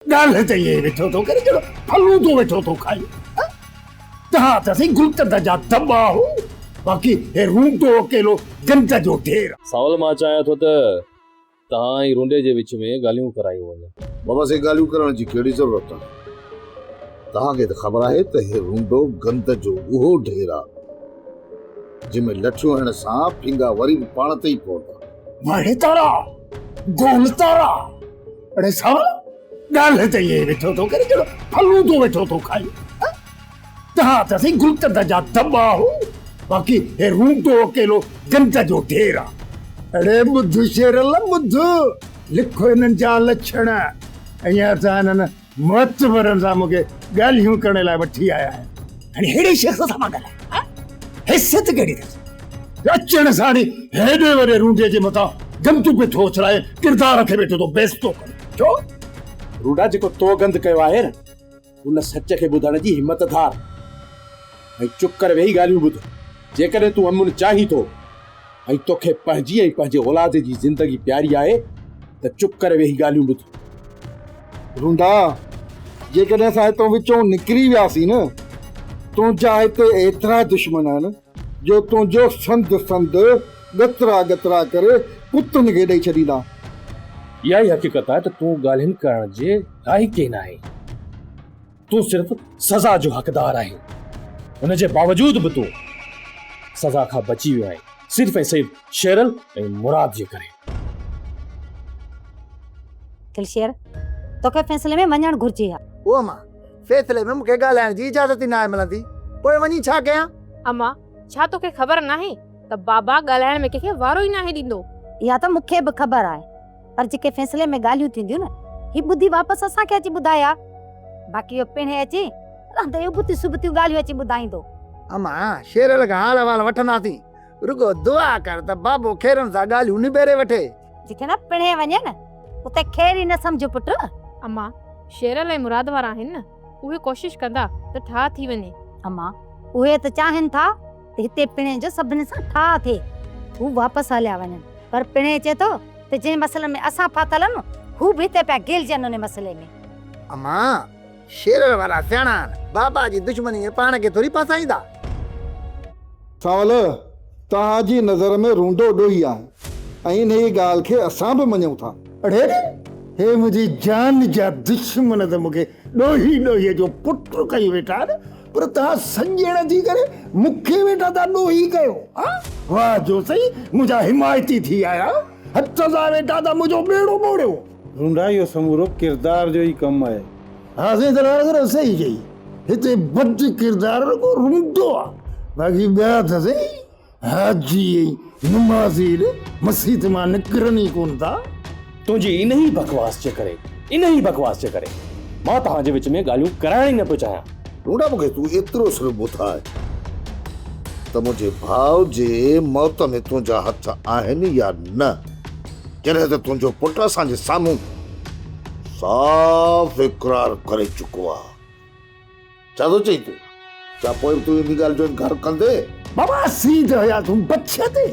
गाल ते ये वेठो तो करे जो फलूदो वेठो तो खाई तहां त सही गुलकंद जा दॿा हो बाक़ी हे रूंदो अकेलो गंद जो ढेर। सावल मां चाहियां थो त तहां ई रूंडे जे विच में ॻाल्हियूं करायूं वञनि। बाबा से ॻाल्हियूं करण जी कहिड़ी ज़रूरत आहे? तव्हांखे त ख़बर आहे त हे रूंडो गंद जो उहो ढेर आहे जंहिंमें लठियूं हणण सां फिंगा वरी बि पाण ते ई पवंदा। माड़े तारा गोल तारा अड़े सावल गाल ते ये वेठो तो करे जो फलूदो वेठो तो खाई तहां त सही गुलकंद जा दॿा हो बाक़ी हे रूंदो अकेलो गंद जो ढेर आहे। अड़े ॿुध शेरल ॿुध लिखो इन्हनि जा लक्षण अञा त हिननि महत्वरनि सां मूंखे ॻाल्हियूं करण लाइ वठी आया आहिनि। हाणे हेड़े शख़्स सां मां ॻाल्हायां हैसियत कहिड़ी अथसि अचण सां हेॾे वॾे रूंडे जे मथां गंद पे थो उछलाए किरदार खे वेठो तो बेइज़्ज़तो करे छो? रूडा जेको तो गंद कयो आहे न उन सच खे ॿुधण जी हिमत धार ऐं चुप करे वेही ॻाल्हियूं ॿुध। जेकॾहिं तूं अमुन चाहीं थो ऐं तोखे पंहिंजी ऐं पंहिंजे औलाद जी ज़िंदगी प्यारी आहे त चुप करे वेही ॻाल्हियूं ॿुध। रूंडा जेकॾहिं असां हितां विचों निकिरी वियासीं न तुंहिंजा हिते एतिरा दुश्मन आहिनि जो तुंहिंजो संद संद गतरा गतरा करे पुतनि खे ॾेई छॾींदा। इहा ई हक़ीक़त आहे त तूं ॻाल्हियुनि करण जे लाइक़ ई न आहे। तूं सिर्फ़ सज़ा जो हक़दार आहे। उन जे बावजूद बि तूं सज़ा खां बची वियो आहे सिर्फ़ ऐं सिर्फ़ शेरल ऐं मुराद जे करे। दिलशेर तोखे फ़ैसिले में वञणु घुर्जे हा। ओ मां फ़ैसिले में मूंखे ॻाल्हाइण जी इजाज़त ई न आहे मिलंदी पोइ वञी छा कयां? अम्मा छा तोखे ख़बर नाहे त बाबा ॻाल्हाइण में कंहिंखे वारो ई नाहे ॾींदो? इहा त मूंखे बि ख़बर आहे पर जेके फ़ैसिले में ॻाल्हियूं थींदियूं न ही ॿुधी वापसि असांखे अची ॿुधाया बाक़ी इहो पिणे अची रहंदे बुती सुबतियूं ॻाल्हियूं अची ॿुधाईंदो। अम्मा शेरल खां हाल अहिवाल वठंदासीं रुगो दुआ कर त बाबो खेरनि सां ॻाल्हियूं निबेरे वठे। जिथे न पिणे वञे न उते खेर ई न सम्झो पुट। अम्मा शेरल ऐं मुराद वारा आहिनि न उहे कोशिश कंदा त ठा थी वञे। अम्मा उहे त चाहिनि था त हिते पिणे जो सभिनी सां ठा थिए हू वापसि हलिया वञनि पर पिणे चए थो त जंहिं मसइले में असां फाथल न हू बि हिते पिया गिलजनि उन मसइले में। अम्मा शेरल वारा सियाणा बाबा जी दुश्मनी में पाण खे थोरी फसाईंदा। सावल तव्हांजी नज़र में रूंडो ॾोही आहे ऐं इन ई ॻाल्हि खे असां बि मञूं था। अड़े हे मुंहिंजी जान जा दुश्मन त मूंखे ॾोही ॾोहीअ जो पुटु कई वेठा न पर तव्हां संजण थी करे मूंखे वेठा था ॾोही कयो। वाह जो सही मुंहिंजा हिमायती थी आया हथ सां वेठा था मुंहिंजो ॿेड़ो मोड़ियो। रूंडा इहो समूरो किरदार जो ई कमु आहे। हाँ सही चई हिते बद किरदार को रूंडो आहे बाक़ी ॿिया त सही हाजी ऐं नमाज़ी मस्जिद मां निकिरनि ई कोन था। तुंहिंजी इन ई बकवास जे करे मां तव्हांजे विच में ॻाल्हियूं कराइण ई न पियो चाहियां। रूंडा मूंखे तूं एतिरो सिर्फ़ु ॿुधाए त मुंहिंजे भाउ जे मौत में तुंहिंजा हथ आहिनि या न जॾहिं त तुंहिंजो पुटु असांजे साम्हूं साफ़ इक़रार करे चुको आहे। छा थो चई तूं? छा पोइ तूं इन ॻाल्हि जो इनकार कंदे? बाबा असली त हुया तूं बचे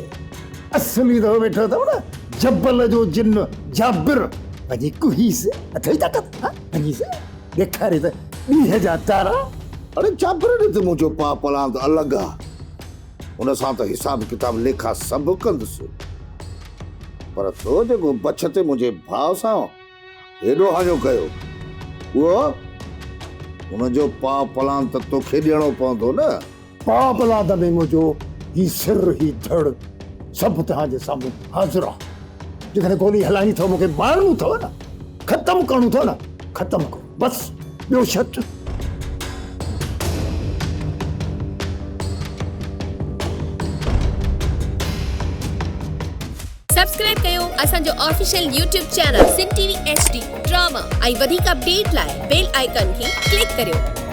असली त वेठो अथव न जबल जो जिन जाबिर वञी कुहीस अथई ताक़त वञी से ॾेखारे त ॾींहं जा तारा। अरे जाबिर ॾे त मुंहिंजो पाउ पलांद अलॻि आहे हुन सां त हिसाब किताब लेखा सभु कंदुसि पर तो जेको बचते मुंहिंजे भाउ सां हेॾो हाञो कयो उहो हुनजो पाउ पलांद त तोखे ॾियणो पवंदो न। पाउ पलांद में मुंहिंजो ही सिर ही धड़ सभु तव्हांजे साम्हूं हाज़िर आहे। जेकॾहिं गोली हलाइणी अथव मूंखे मारणो अथव न ख़तमु करणो अथव न ख़तमु करो बसि ॿियो शर्त। सब्सक्राइब कयो असांजो ऑफिशियल YouTube चैनल सिन टीवी HD ड्रामा ऐं वधीक अपडेट लाइ बेल आइकन खे क्लिक करियो।